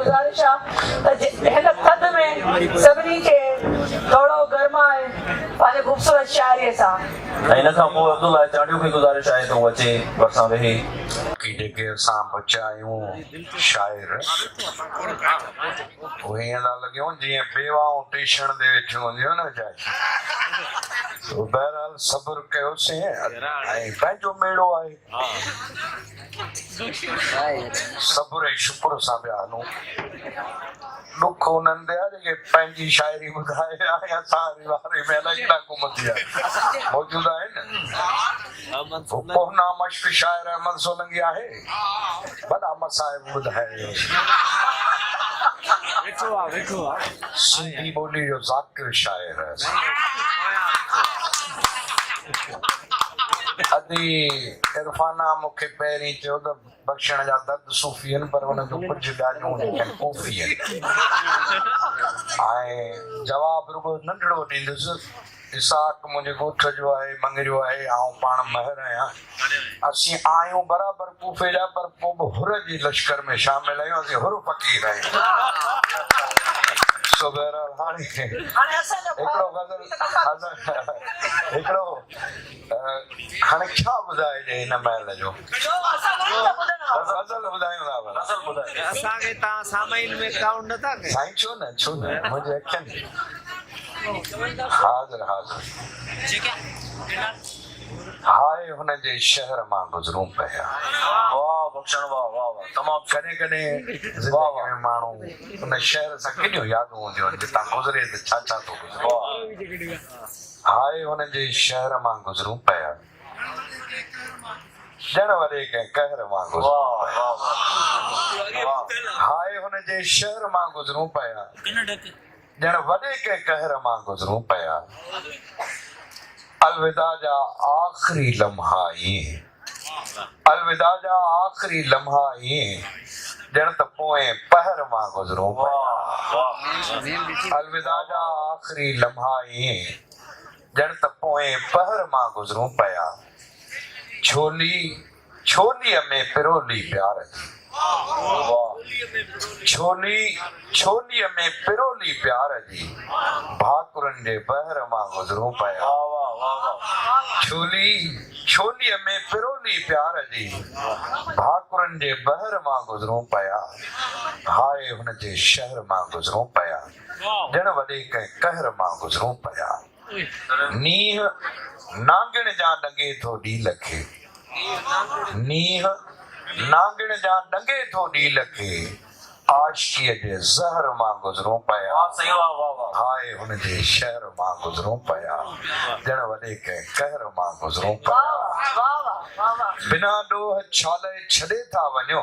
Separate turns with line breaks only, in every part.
गुज़ारिश आहे त हिन थधि में सभिनी खे थोरो गरमाए पंहिंजे ख़ूबसूरत शाइरीअ सां।
हिन खां पोइ अब्दुल्ला चाड़ियूं खे गुज़ारिश आहे त हू अचे भरिसां वेही।
की जेके असां बचा आहियूं शाइर उहे ईअं था लॻियूं जीअं बेवाऊं टेशण दे वेठियूं हूंदियूं न चाहे। बहरहाल सब्र कयोसीं ऐं पंहिंजो मेड़ो आहे, सब्र ऐं शुक्र सां पिया हलूं। ॾुख उन्हनि ते आहे जेके पंहिंजी शाइरी ॿुधाए ऐं असां वारे में अलाए कहिड़ा घुमंदी आहे मौजूदु आहिनि। कोहना मश्क शाइर अहमद सोलंकी आहे, वॾा मसाइब ॿुधाए। सिंधी ॿोली जो ज़ाकिर शाइर अदी इरफाना मूंखे पहिरीं चयो त बख़्शण जा दर्द सूफ़ी आहिनि, पर हुन जो कुझु ॻाल्हियूं जेके कूफ़ी आहिनि। ऐं जवाबु रुगो नंढड़ो ॾींदुसि। इसाक मुंहिंजे ॻोठ जो आहे, मंगरियो आहे, आउं पाण महर आहियां। असीं आहियूं बराबरि कूफ़े जा, पर पोइ बि हुर जी लश्कर में शामिल आहियूं। असीं हुर फ़क़ीर आहियूं। सो बहरहाल हाणे हिकिड़ो हाणे छा ॿुधाइजे हिन महिल जो गज़ल ॿुधायूं था।
असांखे तव्हां सामाइन में काउंट नथा कयो
साईं? छो न छो न, मुंहिंजे अखियुनि हाज़िर हाज़िर। हाय हुनजे शहर मां गुज़रूं पिया।
वाह बख़्शण, वाह वाह वाह, तमामु।
कॾहिं कॾहिं ज़िंदगी में माण्हू हुन शहर सां केॾियूं यादूं हूंदियूं आहिनि जितां गुज़रे त छा छा थो गुज़रे। हाय हुनजे शहर मां गुज़रूं पिया, ॼण वॾे कंहिं कहर मां गुज़रूं पिया। हाय हुनजे शहर मां गुज़रूं पिया, ॼण वॾे कंहिं कहर मां गुज़रूं पिया। अलविदा जा आख़िरी लम्हा इएं, अलविदा जा आख़िरी लम्हा इएं, ॼण त पोएं पहर मां गुज़रूं पिया। अलविदा जा आख़िरी लम्हा इएं, ॼण त पोएं पहर मां गुज़रूं पिया। छोलीअ में पिरोली प्यार जी, छोलीअ में पिरोली प्यार जी, भाकुरनि जे बहर मां गुज़रूं पिया। छोलीअ में पिरोली प्यार जी, भाकुरनि जे बहर मां गुज़रूं पिया। हाय हुनजे शहर मां गुज़रूं पिया, ॼण वॾे कंहिं कहर मां गुज़रूं पिया। नींहं नांगण जा डंगे थो ॾील खे, नींहं नांगण जा डंगे थो ॾील खे, आशिकीअ जे ज़हर मां गुज़रूं पिया। हाय हुनजे शहर मां गुज़रूं पिया, ॼण वॾे कंहिं कहर मां गुज़रूं पिया। बिना ॾोह छाले छॾे था वञो,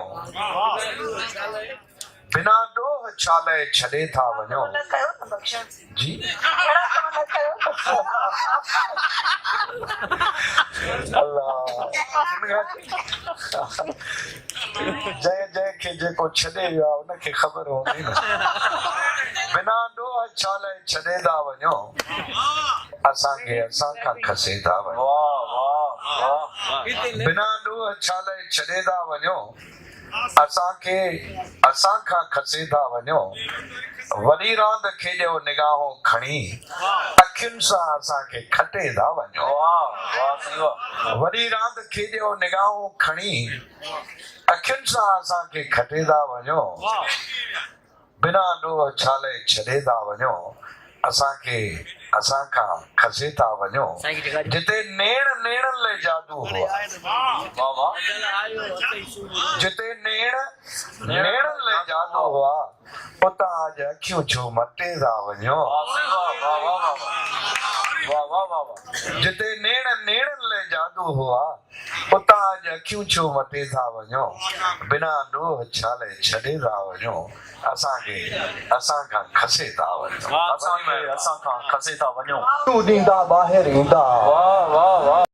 बिना ॾोह छाले छॾे था वञो जी। जंहिंखे जेको छॾे वियो आहे उनखे ख़बर हूंदी न। बिना ॾोह छाले छॾे था वञो, असांखे असां खां खसे था वञो। बिना ॾोह छाले छॾे था वञो, असांखे असां खां खसे था वञो। वॾी रांदि खेॾियो निगाहूं खणी, अखियुनि सां असांखे खटे था वञो। वॾी रांदि खेॾियो निगाहूं खणी, अखियुनि सां असांखे खटे था वञो। बिना ॾोह छाले छॾे था वञो, असांखे असां खां खसे था वञो। जिते नेण नेणनि लाइ जादू हुआ, जिते नेण नेणनि लाइ जादू हुआ, उतां अॼु अखियूं छो मटे था वञो। जिते नेण नेणनि लाइ जादू हुआ, उतां अॼु अखियूं छो मटे था वञो। बिना ॾोह छाले छॾे था वञो, असांखे असां खां खसे था वञो।
असां खां खसे था वञो।
तूं ॾींदा ॿाहिरि ईंदा।
वाह वाह वाह।